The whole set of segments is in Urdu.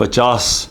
50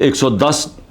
$110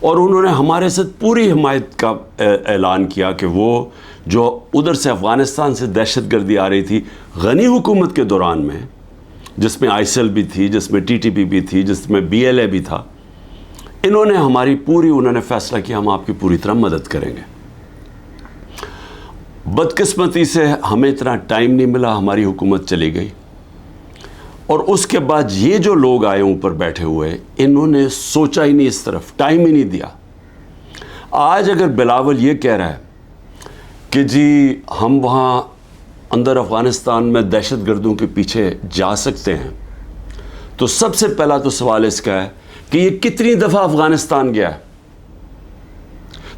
اور انہوں نے ہمارے ساتھ پوری حمایت کا اعلان کیا کہ وہ جو ادھر سے افغانستان سے دہشت گردی آ رہی تھی غنی حکومت کے دوران میں، جس میں آئیسل بھی تھی، جس میں TTP بھی تھی، جس میں BLA بھی تھا، انہوں نے فیصلہ کیا ہم آپ کی پوری طرح مدد کریں گے۔ بدقسمتی سے ہمیں اتنا ٹائم نہیں ملا، ہماری حکومت چلی گئی، اور اس کے بعد یہ جو لوگ آئے اوپر بیٹھے ہوئے، انہوں نے سوچا ہی نہیں، اس طرف ٹائم ہی نہیں دیا۔ آج اگر بلاول یہ کہہ رہا ہے کہ جی ہم وہاں اندر افغانستان میں دہشت گردوں کے پیچھے جا سکتے ہیں، تو سب سے پہلا تو سوال اس کا ہے کہ یہ کتنی دفعہ افغانستان گیا ہے؟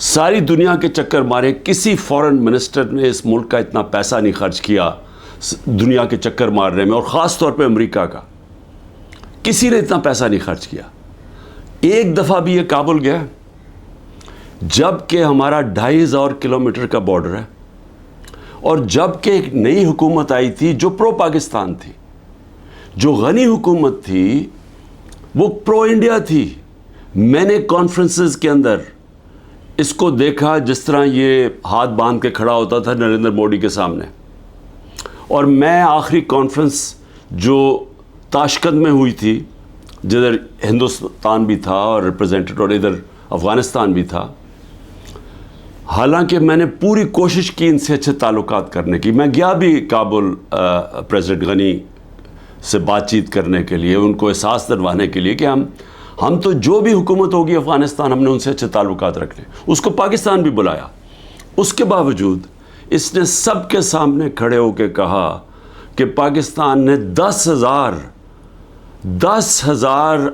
ساری دنیا کے چکر مارے، کسی فورن منسٹر نے اس ملک کا اتنا پیسہ نہیں خرچ کیا دنیا کے چکر مارنے میں، اور خاص طور پہ امریکہ کا کسی نے اتنا پیسہ نہیں خرچ کیا۔ ایک دفعہ بھی یہ کابل گیا جب کہ ہمارا 2500 کلومیٹر کا بارڈر ہے، اور جب کہ ایک نئی حکومت آئی تھی جو پرو پاکستان تھی، جو غنی حکومت تھی، وہ پرو انڈیا تھی۔ میں نے کانفرنسز کے اندر اس کو دیکھا جس طرح یہ ہاتھ باندھ کے کھڑا ہوتا تھا نریندر موڈی کے سامنے، اور میں آخری کانفرنس جو تاشقند میں ہوئی تھی، جدھر ہندوستان بھی تھا اور ریپرزینٹیڈ، اور ادھر افغانستان بھی تھا، حالانکہ میں نے پوری کوشش کی ان سے اچھے تعلقات کرنے کی، میں گیا بھی کابل پریزیڈنٹ غنی سے بات چیت کرنے کے لیے، ان کو احساس دلوانے کے لیے کہ ہم تو جو بھی حکومت ہوگی افغانستان، ہم نے ان سے اچھے تعلقات رکھنے۔ اس کو پاکستان بھی بلایا، اس کے باوجود اس نے سب کے سامنے کھڑے ہو کے کہا کہ پاکستان نے 10,000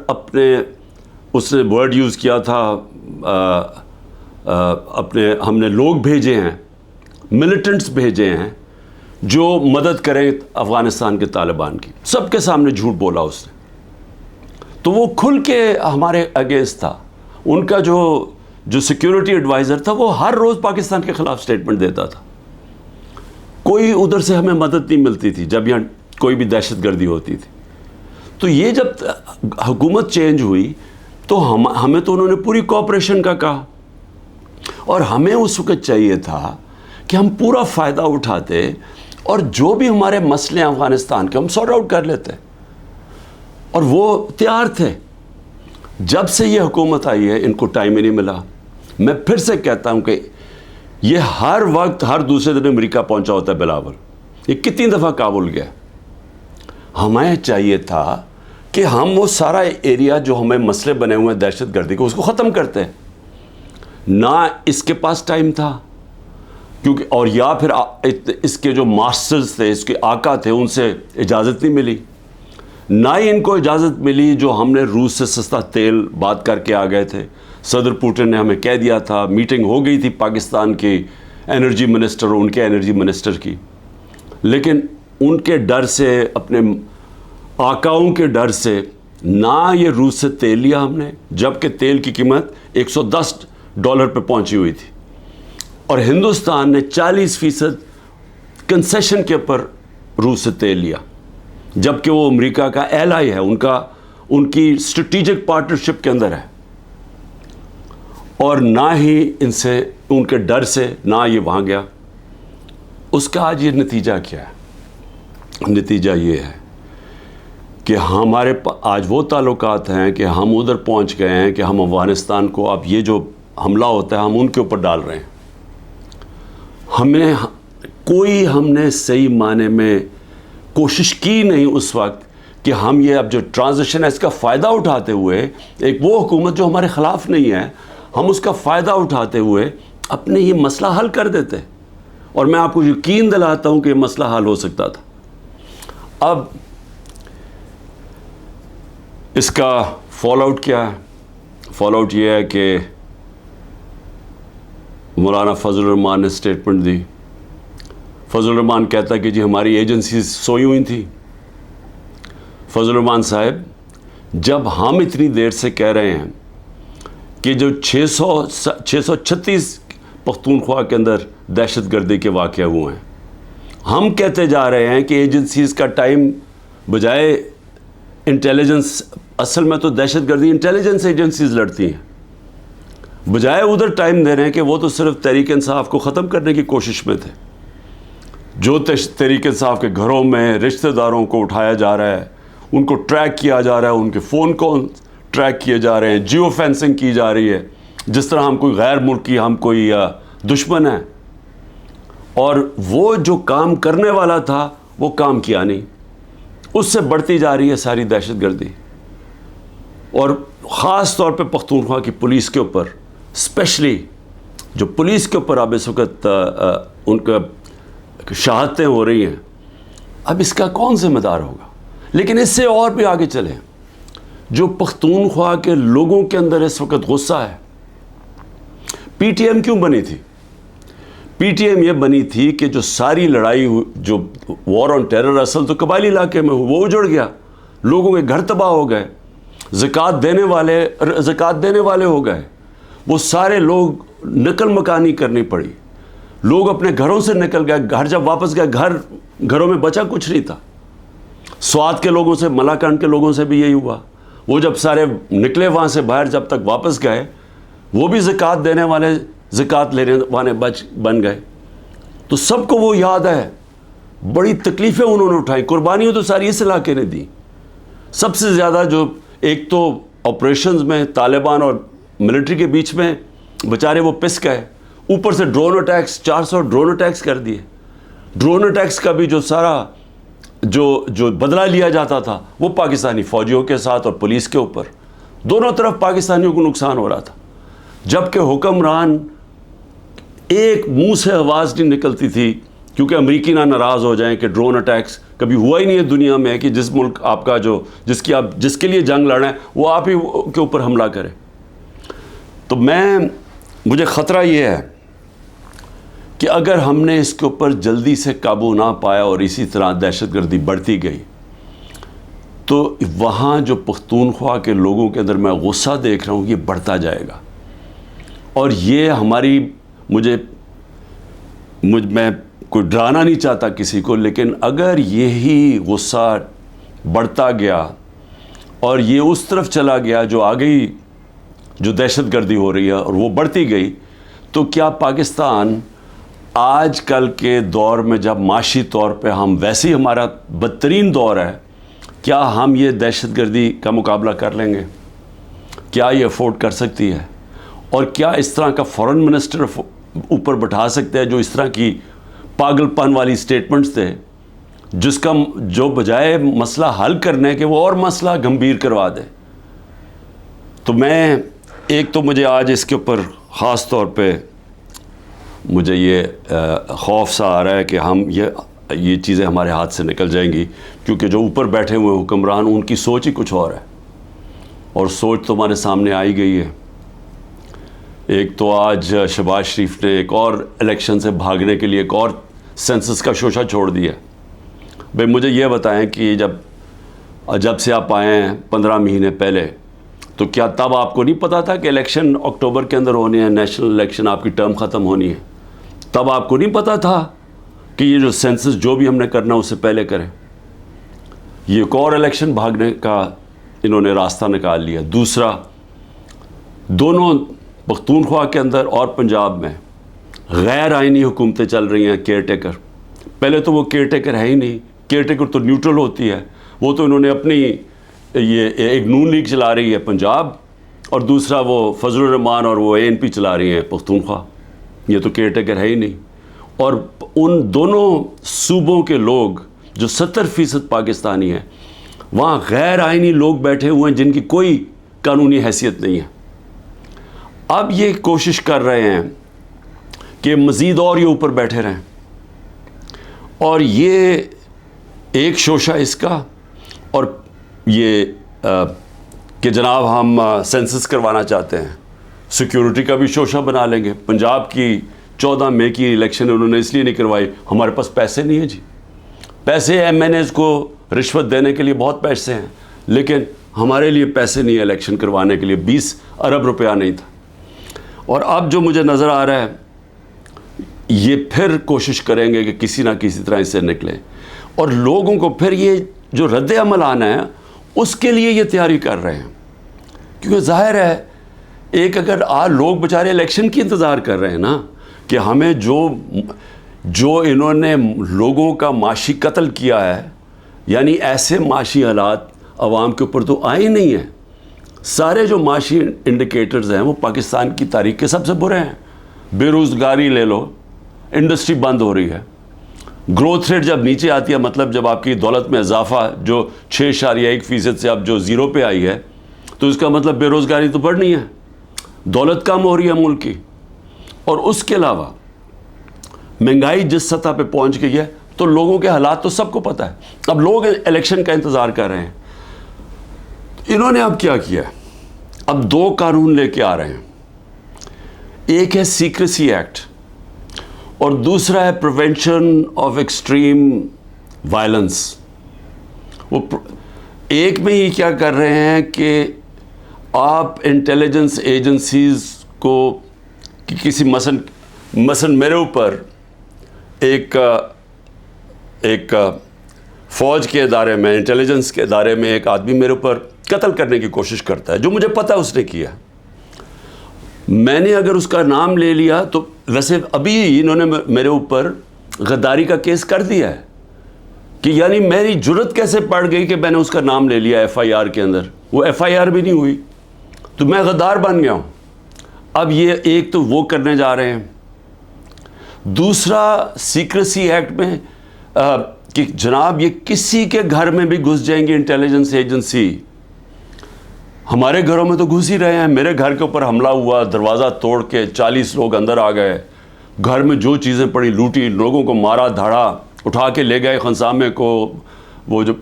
اپنے، اس نے ورڈ یوز کیا تھا، اپنے ہم نے لوگ بھیجے ہیں، ملیٹنٹس بھیجے ہیں جو مدد کریں افغانستان کے طالبان کی۔ سب کے سامنے جھوٹ بولا اس نے، تو وہ کھل کے ہمارے اگینسٹ تھا۔ ان کا جو سیکیورٹی ایڈوائزر تھا، وہ ہر روز پاکستان کے خلاف سٹیٹمنٹ دیتا تھا۔ کوئی ادھر سے ہمیں مدد نہیں ملتی تھی جب یہاں کوئی بھی دہشت گردی ہوتی تھی۔ تو یہ جب حکومت چینج ہوئی تو ہمیں تو انہوں نے پوری کوآپریشن کا کہا، اور ہمیں اس وقت چاہیے تھا کہ ہم پورا فائدہ اٹھاتے، اور جو بھی ہمارے مسئلے ہیں افغانستان کے، ہم سارٹ آؤٹ کر لیتے، اور وہ تیار تھے۔ جب سے یہ حکومت آئی ہے ان کو ٹائم ہی نہیں ملا۔ میں پھر سے کہتا ہوں کہ یہ ہر وقت ہر دوسرے دن امریکہ پہنچا ہوتا ہے بلاول، یہ کتنی دفعہ کابل گیا۔ ہمیں چاہیے تھا کہ ہم وہ سارا ایریا جو ہمیں مسئلے بنے ہوئے ہیں دہشت گردی کو، اس کو ختم کرتے، نہ اس کے پاس ٹائم تھا، کیونکہ اور یا پھر اس کے جو ماسٹرز تھے، اس کے آقا تھے، ان سے اجازت نہیں ملی، نہ ہی ان کو اجازت ملی جو ہم نے روس سے سستا تیل بات کر کے آ گئے تھے۔ صدر پوٹن نے ہمیں کہہ دیا تھا، میٹنگ ہو گئی تھی پاکستان کے انرجی منسٹر اور ان کے انرجی منسٹر کی، لیکن ان کے ڈر سے، اپنے آقاؤں کے ڈر سے، نہ یہ روس سے تیل لیا ہم نے، جبکہ تیل کی قیمت $110 پہ پہنچی ہوئی تھی، اور ہندوستان نے 40% کنسیشن کے اوپر روس سے تیل لیا، جبکہ وہ امریکہ کا ایلائی ہے، ان کی اسٹریٹجک پارٹنرشپ کے اندر ہے، اور نہ ہی ان کے ڈر سے نہ یہ وہاں گیا۔ اس کا آج یہ نتیجہ کیا ہے؟ نتیجہ یہ ہے کہ ہمارے آج وہ تعلقات ہیں کہ ہم ادھر پہنچ گئے ہیں کہ ہم افغانستان کو اب یہ جو حملہ ہوتا ہے ہم ان کے اوپر ڈال رہے ہیں۔ ہم نے صحیح معنی میں کوشش کی نہیں اس وقت کہ ہم یہ اب جو ٹرانزیشن ہے اس کا فائدہ اٹھاتے ہوئے، ایک وہ حکومت جو ہمارے خلاف نہیں ہے، ہم اس کا فائدہ اٹھاتے ہوئے اپنے یہ مسئلہ حل کر دیتے، اور میں آپ کو یقین دلاتا ہوں کہ یہ مسئلہ حل ہو سکتا تھا۔ اب اس کا فال آؤٹ کیا ہے؟ فال آؤٹ یہ ہے کہ مولانا فضل الرحمان نے سٹیٹمنٹ دی۔ فضل الرحمان کہتا ہے کہ جی ہماری ایجنسیز سوئی ہوئی تھیں۔ فضل الرحمان صاحب، جب ہم اتنی دیر سے کہہ رہے ہیں کہ جو 636 پختونخوا کے اندر دہشت گردی کے واقعہ ہوئے ہیں، ہم کہتے جا رہے ہیں کہ ایجنسیز کا ٹائم بجائے انٹیلیجنس، اصل میں تو دہشت گردی انٹیلیجنس ایجنسیز لڑتی ہیں، بجائے ادھر ٹائم دے رہے ہیں کہ وہ تو صرف تحریک انصاف کو ختم کرنے کی کوشش میں تھے. جو تحریک انصاف کے گھروں میں رشتہ داروں کو اٹھایا جا رہا ہے, ان کو ٹریک کیا جا رہا ہے, ان کے فون کال ٹریک کیے جا رہے ہیں, جیو فینسنگ کی جا رہی ہے, جس طرح ہم کوئی غیر ملکی, ہم کوئی دشمن ہیں. اور وہ جو کام کرنے والا تھا وہ کام کیا نہیں. اس سے بڑھتی جا رہی ہے ساری دہشت گردی, اور خاص طور پہ پختونخوا کی پولیس کے اوپر, اسپیشلی جو پولیس کے اوپر اب اس وقت ان کا شہادتیں ہو رہی ہیں. اب اس کا کون ذمہ دار ہوگا؟ لیکن اس سے اور بھی آگے چلیں, جو پختونخوا کے لوگوں کے اندر اس وقت غصہ ہے. پی ٹی ایم کیوں بنی تھی؟ پی ٹی ایم یہ بنی تھی کہ جو ساری لڑائی, جو وار آن ٹیرر اصل تو قبائلی علاقے میں وہ اجڑ گیا, لوگوں کے گھر تباہ ہو گئے, زکوٰۃ دینے والے ہو گئے, وہ سارے لوگ نقل مکانی کرنی پڑی, لوگ اپنے گھروں سے نکل گئے. گھر جب واپس گئے, گھروں میں بچا کچھ نہیں تھا. سوات کے لوگوں سے, ملاکنڈ کے لوگوں سے بھی یہی ہوا. وہ جب سارے نکلے وہاں سے باہر, جب تک واپس گئے, وہ بھی زکوٰۃ دینے والے, زکوٰۃ لینے والے بن گئے. تو سب کو وہ یاد ہے, بڑی تکلیفیں انہوں نے اٹھائی. قربانیوں تو ساری اس علاقے نے دی. سب سے زیادہ جو ایک تو آپریشنز میں طالبان اور ملٹری کے بیچ میں بیچارے وہ پس گئے, اوپر سے ڈرون اٹیکس, 400 ڈرون اٹیکس کر دیے. ڈرون اٹیکس کا بھی جو سارا جو بدلہ لیا جاتا تھا وہ پاکستانی فوجیوں کے ساتھ اور پولیس کے اوپر, دونوں طرف پاکستانیوں کو نقصان ہو رہا تھا. جبکہ حکمران ایک منہ سے آواز نہیں نکلتی تھی, کیونکہ امریکی نہ ناراض ہو جائیں کہ ڈرون اٹیکس کبھی ہوا ہی نہیں ہے دنیا میں کہ جس ملک آپ کا جس کے لیے جنگ لڑیں وہ آپ ہی کے اوپر حملہ کرے. تو مجھے خطرہ یہ ہے کہ اگر ہم نے اس کے اوپر جلدی سے قابو نہ پایا اور اسی طرح دہشت گردی بڑھتی گئی, تو وہاں جو پختونخوا کے لوگوں کے اندر میں غصہ دیکھ رہا ہوں یہ بڑھتا جائے گا. اور یہ میں کوئی ڈرانا نہیں چاہتا کسی کو, لیکن اگر یہی غصہ بڑھتا گیا اور یہ اس طرف چلا گیا جو آگئی جو دہشت گردی ہو رہی ہے اور وہ بڑھتی گئی, تو کیا پاکستان آج کل کے دور میں جب معاشی طور پہ ہم ویسے ہی ہمارا بدترین دور ہے, کیا ہم یہ دہشت گردی کا مقابلہ کر لیں گے؟ کیا یہ افورڈ کر سکتی ہے؟ اور کیا اس طرح کا فورن منسٹر اوپر بٹھا سکتے ہیں جو اس طرح کی پاگل پن والی سٹیٹمنٹس تھے, جو بجائے مسئلہ حل کرنے کے وہ اور مسئلہ گمبھیر کروا دے؟ تو مجھے آج اس کے اوپر خاص طور پہ مجھے یہ خوف سا آ رہا ہے کہ ہم یہ چیزیں ہمارے ہاتھ سے نکل جائیں گی, کیونکہ جو اوپر بیٹھے ہوئے حکمران ان کی سوچ ہی کچھ اور ہے, اور سوچ تو ہمارے سامنے آئی گئی ہے. ایک تو آج شہباز شریف نے ایک اور الیکشن سے بھاگنے کے لیے ایک اور سینسس کا شوشہ چھوڑ دیا. بھئی مجھے یہ بتائیں کہ جب سے آپ آئے ہیں 15 مہینے پہلے, تو کیا تب آپ کو نہیں پتا تھا کہ الیکشن اکتوبر کے اندر ہونی ہے, نیشنل الیکشن, آپ کی ٹرم ختم ہونی ہے؟ تب آپ کو نہیں پتا تھا کہ یہ جو سینسس جو بھی ہم نے کرنا اس سے پہلے کریں؟ یہ ایک اور الیکشن بھاگنے کا انہوں نے راستہ نکال لیا. دوسرا, دونوں پختونخوا کے اندر اور پنجاب میں غیر آئینی حکومتیں چل رہی ہیں, کیئر ٹیکر. پہلے تو وہ کیئر ٹیکر ہے ہی نہیں, کیئر ٹیکر تو نیوٹرل ہوتی ہے. وہ تو انہوں نے اپنی یہ ایک نون لیگ چلا رہی ہے پنجاب, اور دوسرا وہ فضل الرحمان اور وہ ANP چلا رہی ہیں پختونخوا. یہ تو کیئر ٹیکر ہے ہی نہیں. اور ان دونوں صوبوں کے لوگ جو 70% پاکستانی ہیں, وہاں غیر آئینی لوگ بیٹھے ہوئے ہیں جن کی کوئی قانونی حیثیت نہیں ہے. اب یہ کوشش کر رہے ہیں کہ مزید اور یہ اوپر بیٹھے رہیں, اور یہ ایک شوشہ اس کا, اور یہ کہ جناب ہم سینسس کروانا چاہتے ہیں, سیکیورٹی کا بھی شوشہ بنا لیں گے. پنجاب کی 14 مئی کی الیکشن انہوں نے اس لیے نہیں کروائی, ہمارے پاس پیسے نہیں ہیں جی. پیسے MNAs کو رشوت دینے کے لیے بہت پیسے ہیں, لیکن ہمارے لیے پیسے نہیں ہیں الیکشن کروانے کے لیے. 20 ارب روپیہ نہیں تھا. اور اب جو مجھے نظر آ رہا ہے, یہ پھر کوشش کریں گے کہ کسی نہ کسی طرح اس سے نکلیں, اور لوگوں کو پھر یہ جو رد عمل آنا ہے اس کے لیے یہ تیاری کر رہے ہیں. کیونکہ ظاہر ہے ایک اگر لوگ بیچارے الیکشن کی انتظار کر رہے ہیں نا کہ ہمیں جو انہوں نے لوگوں کا معاشی قتل کیا ہے، یعنی ایسے معاشی حالات عوام کے اوپر تو آئے ہی نہیں ہیں. سارے جو معاشی انڈیکیٹرز ہیں وہ پاکستان کی تاریخ کے سب سے برے ہیں. بے روزگاری لے لو، انڈسٹری بند ہو رہی ہے. گروتھ ریٹ جب نیچے آتی ہے، مطلب جب آپ کی دولت میں اضافہ جو 6.1% سے اب جو 0 پہ آئی ہے، تو اس کا مطلب بے روزگاری تو بڑھنی ہے، دولت کم ہو رہی ہے ملک کی. اور اس کے علاوہ مہنگائی جس سطح پہ پہنچ گئی ہے، تو لوگوں کے حالات تو سب کو پتہ ہے. اب لوگ الیکشن کا انتظار کر رہے ہیں. انہوں نے اب کیا کیا ہے؟ اب 2 قانون لے کے آ رہے ہیں. ایک ہے سیکریسی ایکٹ اور دوسرا ہے پریونشن آف ایکسٹریم وائلنس. وہ ایک میں ہی کیا کر رہے ہیں کہ آپ انٹیلیجنس ایجنسیز کو کسی مثلا میرے اوپر ایک فوج کے ادارے میں، انٹیلیجنس کے ادارے میں ایک آدمی میرے اوپر قتل کرنے کی کوشش کرتا ہے، جو مجھے پتہ اس نے کیا. میں نے اگر اس کا نام لے لیا تو ویسے ابھی انہوں نے میرے اوپر غداری کا کیس کر دیا ہے کہ یعنی میری جرت کیسے پڑ گئی کہ میں نے اس کا نام لے لیا FIR کے اندر. وہ FIR بھی نہیں ہوئی تو میں غدار بن گیا ہوں. اب یہ ایک تو وہ کرنے جا رہے ہیں. دوسرا سیکریسی ایکٹ میں کہ جناب یہ کسی کے گھر میں بھی گھس جائیں گے انٹیلیجنس ایجنسی. ہمارے گھروں میں تو گھس ہی رہے ہیں. میرے گھر کے اوپر حملہ ہوا، دروازہ توڑ کے 40 لوگ اندر آ گئے، گھر میں جو چیزیں پڑی لوٹی، لوگوں کو مارا دھاڑا، اٹھا کے لے گئے خنسامے کو. وہ جو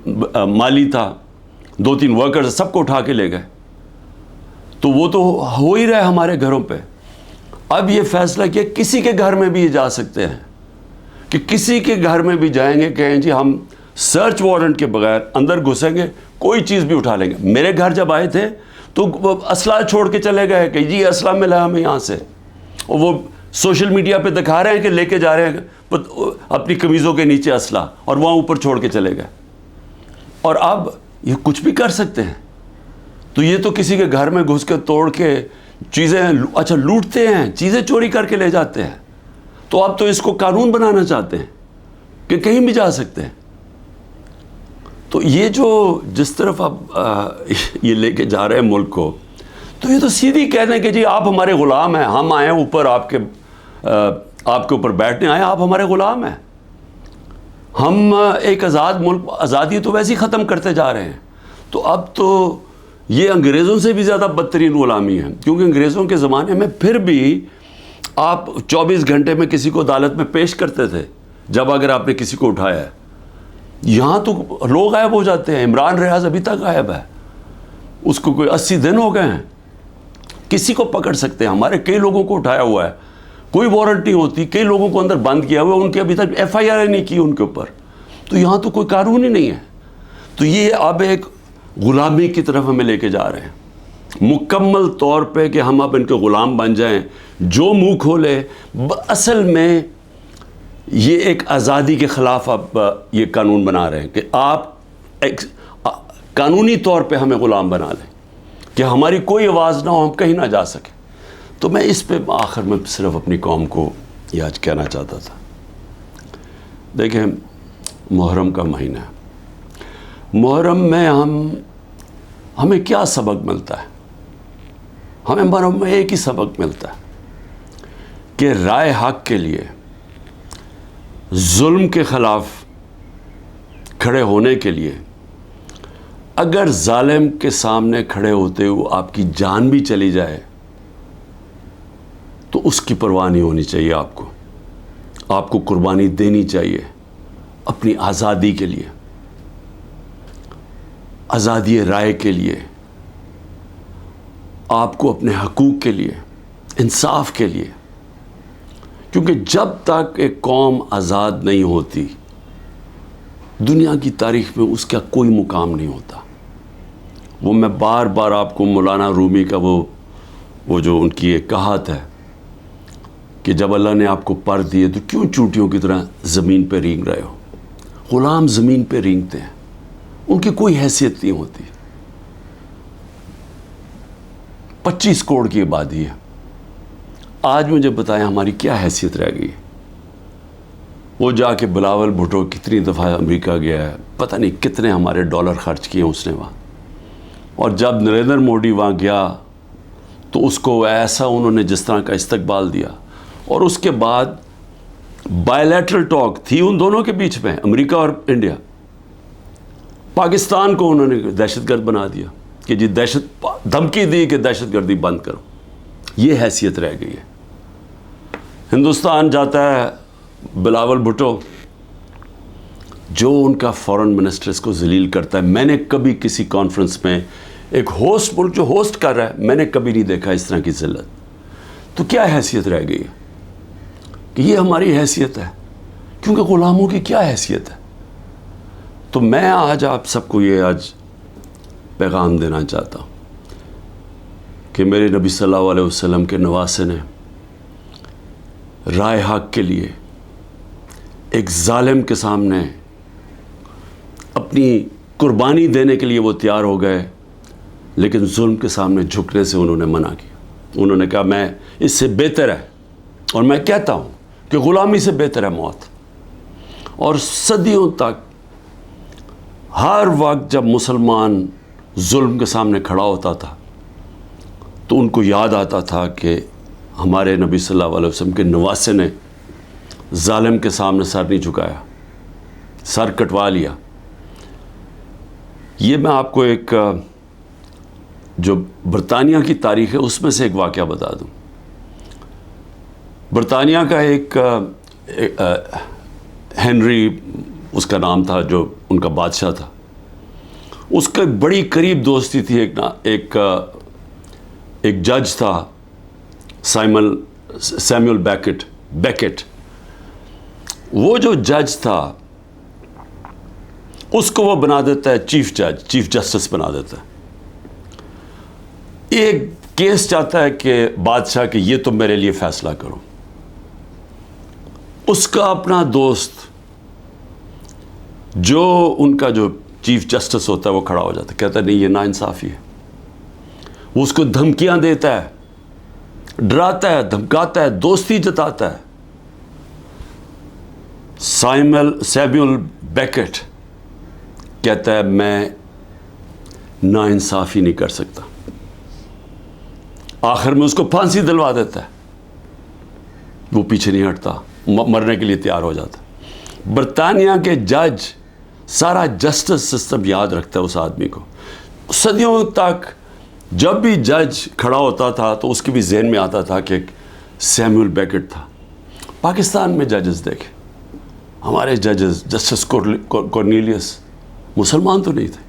مالی تھا، 2-3 ورکرز سب کو اٹھا کے لے گئے. تو وہ تو ہو ہی رہا ہے ہمارے گھروں پہ. اب یہ فیصلہ کیا کسی کے گھر میں بھی یہ جا سکتے ہیں کہ کسی کے گھر میں بھی جائیں گے، کہیں جی ہم سرچ وارنٹ کے بغیر اندر گھسیں گے، کوئی چیز بھی اٹھا لیں گے. میرے گھر جب آئے تھے تو وہ اسلحہ چھوڑ کے چلے گئے کہ جی اسلحہ ملا ہمیں یہاں سے. اور وہ سوشل میڈیا پہ دکھا رہے ہیں کہ لے کے جا رہے ہیں اپنی قمیضوں کے نیچے اسلحہ، اور وہاں اوپر چھوڑ کے چلے گئے. اور اب یہ کچھ بھی کر سکتے ہیں. تو یہ تو کسی کے گھر میں گھس کے توڑ کے چیزیں اچھا لوٹتے ہیں، چیزیں چوری کر کے لے جاتے ہیں. تو اب تو اس کو قانون بنانا چاہتے ہیں کہ کہیں بھی جا سکتے ہیں. تو یہ جو جس طرف اب یہ لے کے جا رہے ہیں ملک کو، تو یہ تو سیدھی کہہ دیں کہ جی آپ ہمارے غلام ہیں، ہم آئے ہیں اوپر آپ کے اوپر بیٹھنے آئے، آپ ہمارے غلام ہیں. ہم ایک آزاد ملک، آزادی تو ویسے ہی ختم کرتے جا رہے ہیں. تو اب تو یہ انگریزوں سے بھی زیادہ بدترین غلامی ہے، کیونکہ انگریزوں کے زمانے میں پھر بھی آپ 24 گھنٹے میں کسی کو عدالت میں پیش کرتے تھے جب اگر آپ نے کسی کو اٹھایا ہے. یہاں تو لوگ غائب ہو جاتے ہیں. عمران ریاض ابھی تک غائب ہے، اس کو کوئی 80 دن ہو گئے ہیں. کسی کو پکڑ سکتے ہیں. ہمارے کئی لوگوں کو اٹھایا ہوا ہے، کوئی وارنٹ نہیں ہوتی. کئی لوگوں کو اندر بند کیا ہوا ہے، ان کے ابھی تک FIR نہیں کی ان کے اوپر. تو یہاں تو کوئی قانون ہی نہیں ہے. تو یہ اب ایک غلامی کی طرف ہمیں لے کے جا رہے ہیں مکمل طور پہ کہ ہم اب ان کے غلام بن جائیں. جو منہ کھولے، اصل میں یہ ایک آزادی کے خلاف اب یہ قانون بنا رہے ہیں کہ آپ قانونی طور پہ ہمیں غلام بنا لیں کہ ہماری کوئی آواز نہ ہو، ہم کہیں نہ جا سکیں. تو میں اس پہ آخر میں صرف اپنی قوم کو یہ آج کہنا چاہتا تھا. دیکھیں، محرم کا مہینہ ہے. محرم میں ہمیں کیا سبق ملتا ہے؟ ہمیں محرم میں ایک ہی سبق ملتا ہے کہ رائے حق کے لیے، ظلم کے خلاف کھڑے ہونے کے لیے اگر ظالم کے سامنے کھڑے ہوتے ہوئے آپ کی جان بھی چلی جائے تو اس کی پرواہ نہیں ہونی چاہیے. آپ کو قربانی دینی چاہیے اپنی آزادی کے لیے، آزادی رائے کے لیے، آپ کو اپنے حقوق کے لیے، انصاف کے لیے. کیونکہ جب تک ایک قوم آزاد نہیں ہوتی، دنیا کی تاریخ میں اس کا کوئی مقام نہیں ہوتا. وہ میں بار بار آپ کو مولانا رومی کا وہ جو ان کی ایک کہات ہے کہ جب اللہ نے آپ کو پر دیے تو کیوں چونٹیوں کی طرح زمین پہ رینگ رہے ہو. غلام زمین پہ رینگتے ہیں، ان کی کوئی حیثیت نہیں ہوتی. 25 کروڑ کی آبادی ہے. آج مجھے بتائیں ہماری کیا حیثیت رہ گئی ہے؟ وہ جا کے بلاول بھٹو کتنی دفعہ امریکہ گیا ہے, پتہ نہیں کتنے ہمارے ڈالر خرچ کیے اس نے وہاں. اور جب نریندر مودی وہاں گیا تو اس کو ایسا انہوں نے جس طرح کا استقبال دیا. اور اس کے بعد بائیلیٹرل ٹاک تھی ان دونوں کے بیچ میں, امریکہ اور انڈیا. پاکستان کو انہوں نے دہشت گرد بنا دیا کہ جی دھمکی دی کہ دہشت گردی بند کرو. یہ حیثیت رہ گئی ہے. ہندوستان جاتا ہے بلاول بھٹو, جو ان کا فورن منسٹر اس کو ذلیل کرتا ہے. میں نے کبھی کسی کانفرنس میں ایک ہوسٹ ملک جو ہوسٹ کر رہا ہے, میں نے کبھی نہیں دیکھا اس طرح کی ذلت. تو کیا حیثیت رہ گئی ہے کہ یہ ہماری حیثیت ہے, کیونکہ غلاموں کی کیا حیثیت ہے. تو میں آج آپ سب کو یہ آج پیغام دینا چاہتا ہوں کہ میرے نبی صلی اللہ علیہ وسلم کے نواسے نے رائے حق کے لیے ایک ظالم کے سامنے اپنی قربانی دینے کے لیے وہ تیار ہو گئے, لیکن ظلم کے سامنے جھکنے سے انہوں نے منع کیا. انہوں نے کہا میں اس سے بہتر ہے, اور میں کہتا ہوں کہ غلامی سے بہتر ہے موت. اور صدیوں تک ہر وقت جب مسلمان ظلم کے سامنے کھڑا ہوتا تھا تو ان کو یاد آتا تھا کہ ہمارے نبی صلی اللہ علیہ وسلم کے نواسے نے ظالم کے سامنے سر نہیں جھکایا, سر کٹوا لیا. یہ میں آپ کو ایک جو برطانیہ کی تاریخ ہے اس میں سے ایک واقعہ بتا دوں. برطانیہ کا ایک ہنری اس کا نام تھا, جو ان کا بادشاہ تھا. اس کا بڑی قریب دوستی تھی ایک جج تھا سیمول بیکٹ. وہ جو جج تھا اس کو وہ بنا دیتا ہے چیف جسٹس بنا دیتا ہے. ایک کیس چاہتا ہے کہ بادشاہ کہ یہ تم میرے لیے فیصلہ کرو. اس کا اپنا دوست جو ان کا جو چیف جسٹس ہوتا ہے وہ کھڑا ہو جاتا ہے, کہتا ہے نہیں یہ ناانصافی ہے. وہ اس کو دھمکیاں دیتا ہے, ڈراتا ہے, دھمکاتا ہے, دوستی جتاتا ہے. سیمول بیکٹ کہتا ہے میں ناانصافی نہیں کر سکتا. آخر میں اس کو پھانسی دلوا دیتا ہے. وہ پیچھے نہیں ہٹتا, مرنے کے لیے تیار ہو جاتا. برطانیہ کے جج سارا جسٹس سسٹم یاد رکھتا ہے اس آدمی کو. صدیوں تک جب بھی جج کھڑا ہوتا تھا تو اس کے بھی ذہن میں آتا تھا کہ ایک سیمول بیکٹ تھا. پاکستان میں ججز دیکھیں, ہمارے ججز جسٹس کورنیلیس مسلمان تو نہیں تھے.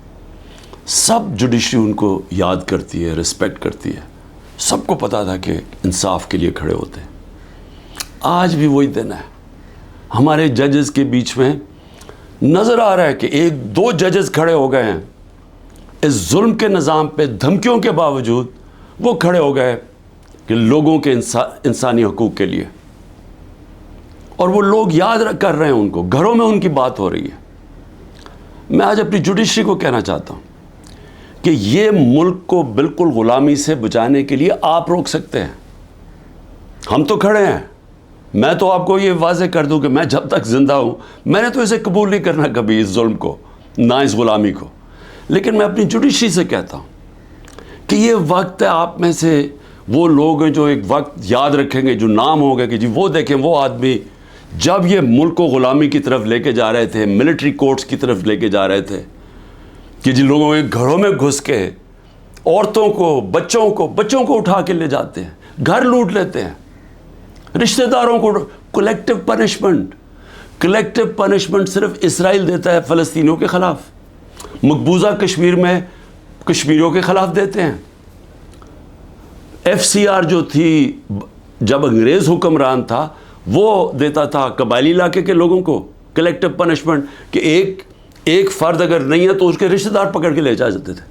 سب جوڈیشری ان کو یاد کرتی ہے, رسپیکٹ کرتی ہے. سب کو پتا تھا کہ انصاف کے لیے کھڑے ہوتے ہیں. آج بھی وہی دن ہے. ہمارے ججز کے بیچ میں نظر آ رہا ہے کہ ایک دو ججز کھڑے ہو گئے ہیں اس ظلم کے نظام پہ. دھمکیوں کے باوجود وہ کھڑے ہو گئے کہ لوگوں کے انسانی حقوق کے لیے. اور وہ لوگ یاد کر رہے ہیں ان کو, گھروں میں ان کی بات ہو رہی ہے. میں آج اپنی جوڈیشری کو کہنا چاہتا ہوں کہ یہ ملک کو بالکل غلامی سے بچانے کے لیے آپ روک سکتے ہیں. ہم تو کھڑے ہیں. میں تو آپ کو یہ واضح کر دوں کہ میں جب تک زندہ ہوں میں نے تو اسے قبول نہیں کرنا کبھی, اس ظلم کو, نہ اس غلامی کو. لیکن میں اپنی جوڈیشری سے کہتا ہوں کہ یہ وقت ہے. آپ میں سے وہ لوگ ہیں جو ایک وقت یاد رکھیں گے, جو نام ہوگا کہ جی وہ دیکھیں وہ آدمی جب یہ ملک کو غلامی کی طرف لے کے جا رہے تھے, ملٹری کورٹس کی طرف لے کے جا رہے تھے, کہ جن لوگوں کے گھروں میں گھس کے عورتوں کو, بچوں کو اٹھا کے لے جاتے ہیں, گھر لوٹ لیتے ہیں, رشتہ داروں کو. کلیکٹیو پنشمنٹ صرف اسرائیل دیتا ہے فلسطینیوں کے خلاف. مقبوضہ کشمیر میں کشمیریوں کے خلاف دیتے ہیں. FCR جو تھی جب انگریز حکمران تھا وہ دیتا تھا قبائلی علاقے کے لوگوں کو کلیکٹیو پنشمنٹ کہ ایک فرد اگر نہیں ہے تو اس کے رشتہ دار پکڑ کے لے جا جاتے تھے.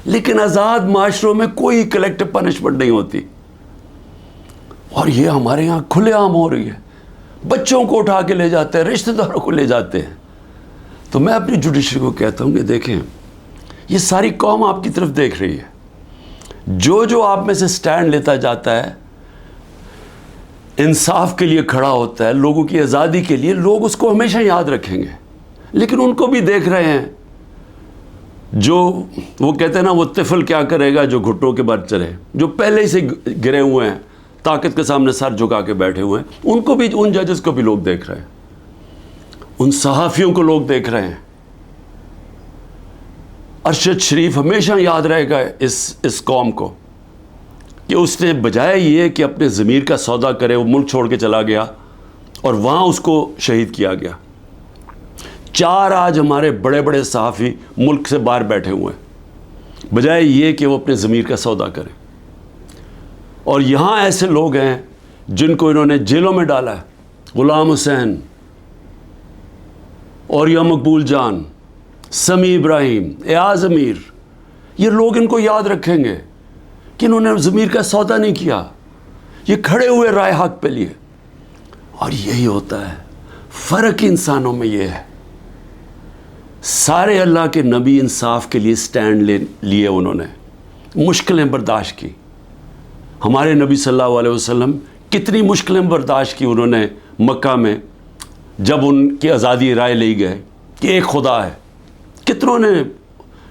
لیکن آزاد معاشروں میں کوئی کلیکٹیو پنشمنٹ نہیں ہوتی. اور یہ ہمارے یہاں کھلے عام ہو رہی ہے. بچوں کو اٹھا کے لے جاتے ہیں, رشتہ داروں کو لے جاتے ہیں. تو میں اپنی جوڈیشری کو کہتا ہوں کہ دیکھیں یہ ساری قوم آپ کی طرف دیکھ رہی ہے. جو آپ میں سے سٹینڈ لیتا جاتا ہے، انصاف کے لیے کھڑا ہوتا ہے، لوگوں کی آزادی کے لیے، لوگ اس کو ہمیشہ یاد رکھیں گے. لیکن ان کو بھی دیکھ رہے ہیں، جو وہ کہتے ہیں نا، وہ طفل کیا کرے گا جو گھٹنوں کے بل چلے، جو پہلے ہی سے گرے ہوئے ہیں، طاقت کے سامنے سر جھکا کے بیٹھے ہوئے ہیں، ان کو بھی، ان ججز کو بھی لوگ دیکھ رہے ہیں، ان صحافیوں کو لوگ دیکھ رہے ہیں. ارشد شریف ہمیشہ یاد رہے گا اس قوم کو کہ اس نے بجائے یہ کہ اپنے ضمیر کا سودا کرے، وہ ملک چھوڑ کے چلا گیا اور وہاں اس کو شہید کیا گیا. 4 آج ہمارے بڑے بڑے صحافی ملک سے باہر بیٹھے ہوئے ہیں، بجائے یہ کہ وہ اپنے ضمیر کا سودا کریں. اور یہاں ایسے لوگ ہیں جن کو انہوں نے جیلوں میں ڈالا ہے، غلام حسین، اوریا مقبول جان، سمیع ابراہیم، ایاز امیر. یہ لوگ ان کو یاد رکھیں گے کہ انہوں نے ضمیر کا سودا نہیں کیا، یہ کھڑے ہوئے رائے حق پہ لیے. اور یہی ہوتا ہے فرق انسانوں میں. یہ ہے سارے اللہ کے نبی انصاف کے لیے سٹینڈ لیے، انہوں نے مشکلیں برداشت کی. ہمارے نبی صلی اللہ علیہ وسلم کتنی مشکلیں برداشت کی انہوں نے مکہ میں، جب ان کی آزادی رائے لی گئے کہ ایک خدا ہے.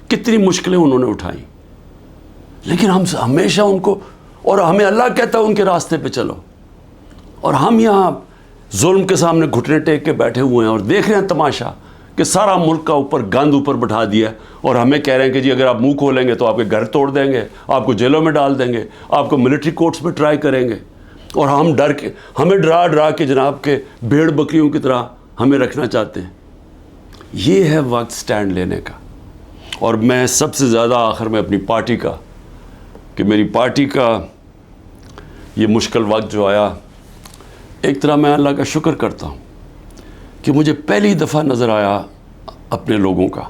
کتنی مشکلیں انہوں نے اٹھائیں. لیکن ہم ہمیشہ ان کو، اور ہمیں اللہ کہتا ہے ان کے راستے پہ چلو، اور ہم یہاں ظلم کے سامنے گھٹنے ٹیک کے بیٹھے ہوئے ہیں اور دیکھ رہے ہیں تماشا کہ سارا ملک کا اوپر گند اوپر بٹھا دیا، اور ہمیں کہہ رہے ہیں کہ جی اگر آپ منہ کھولیں گے تو آپ کے گھر توڑ دیں گے، آپ کو جیلوں میں ڈال دیں گے، آپ کو ملٹری کورٹس میں ٹرائی کریں گے. اور ہم ہمیں ڈرا کے جناب کے بھیڑ بکریوں کی طرح ہمیں رکھنا چاہتے ہیں. یہ ہے وقت سٹینڈ لینے کا. اور میں سب سے زیادہ آخر میں اپنی پارٹی کا، کہ میری پارٹی کا یہ مشکل وقت جو آیا، ایک طرح میں اللہ کا شکر کرتا ہوں کہ مجھے پہلی دفعہ نظر آیا اپنے لوگوں کا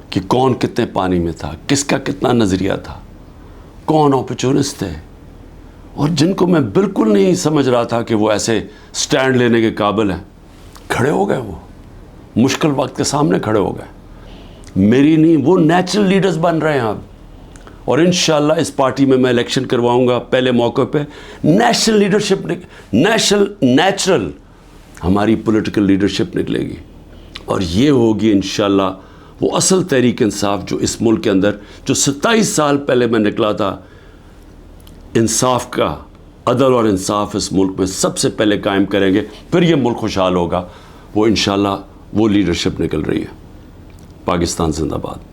کہ کون کتنے پانی میں تھا، کس کا کتنا نظریہ تھا، کون اپرچونسٹ تھے، اور جن کو میں بالکل نہیں سمجھ رہا تھا کہ وہ ایسے سٹینڈ لینے کے قابل ہیں، کھڑے ہو گئے. وہ مشکل وقت کے سامنے کھڑے ہو گئے. میری نہیں، وہ نیچرل لیڈرز بن رہے ہیں اب. اور انشاءاللہ اس پارٹی میں الیکشن کرواؤں گا پہلے موقع پہ. نیشنل لیڈرشپ، نیچرل ہماری پولیٹیکل لیڈرشپ نکلے گی، اور یہ ہوگی انشاءاللہ وہ اصل تحریک انصاف جو اس ملک کے اندر، جو 27 سال پہلے میں نکلا تھا، انصاف کا، عدل اور انصاف اس ملک میں سب سے پہلے قائم کریں گے، پھر یہ ملک خوشحال ہوگا. وہ انشاءاللہ وہ لیڈرشپ نکل رہی ہے. پاکستان زندہ باد.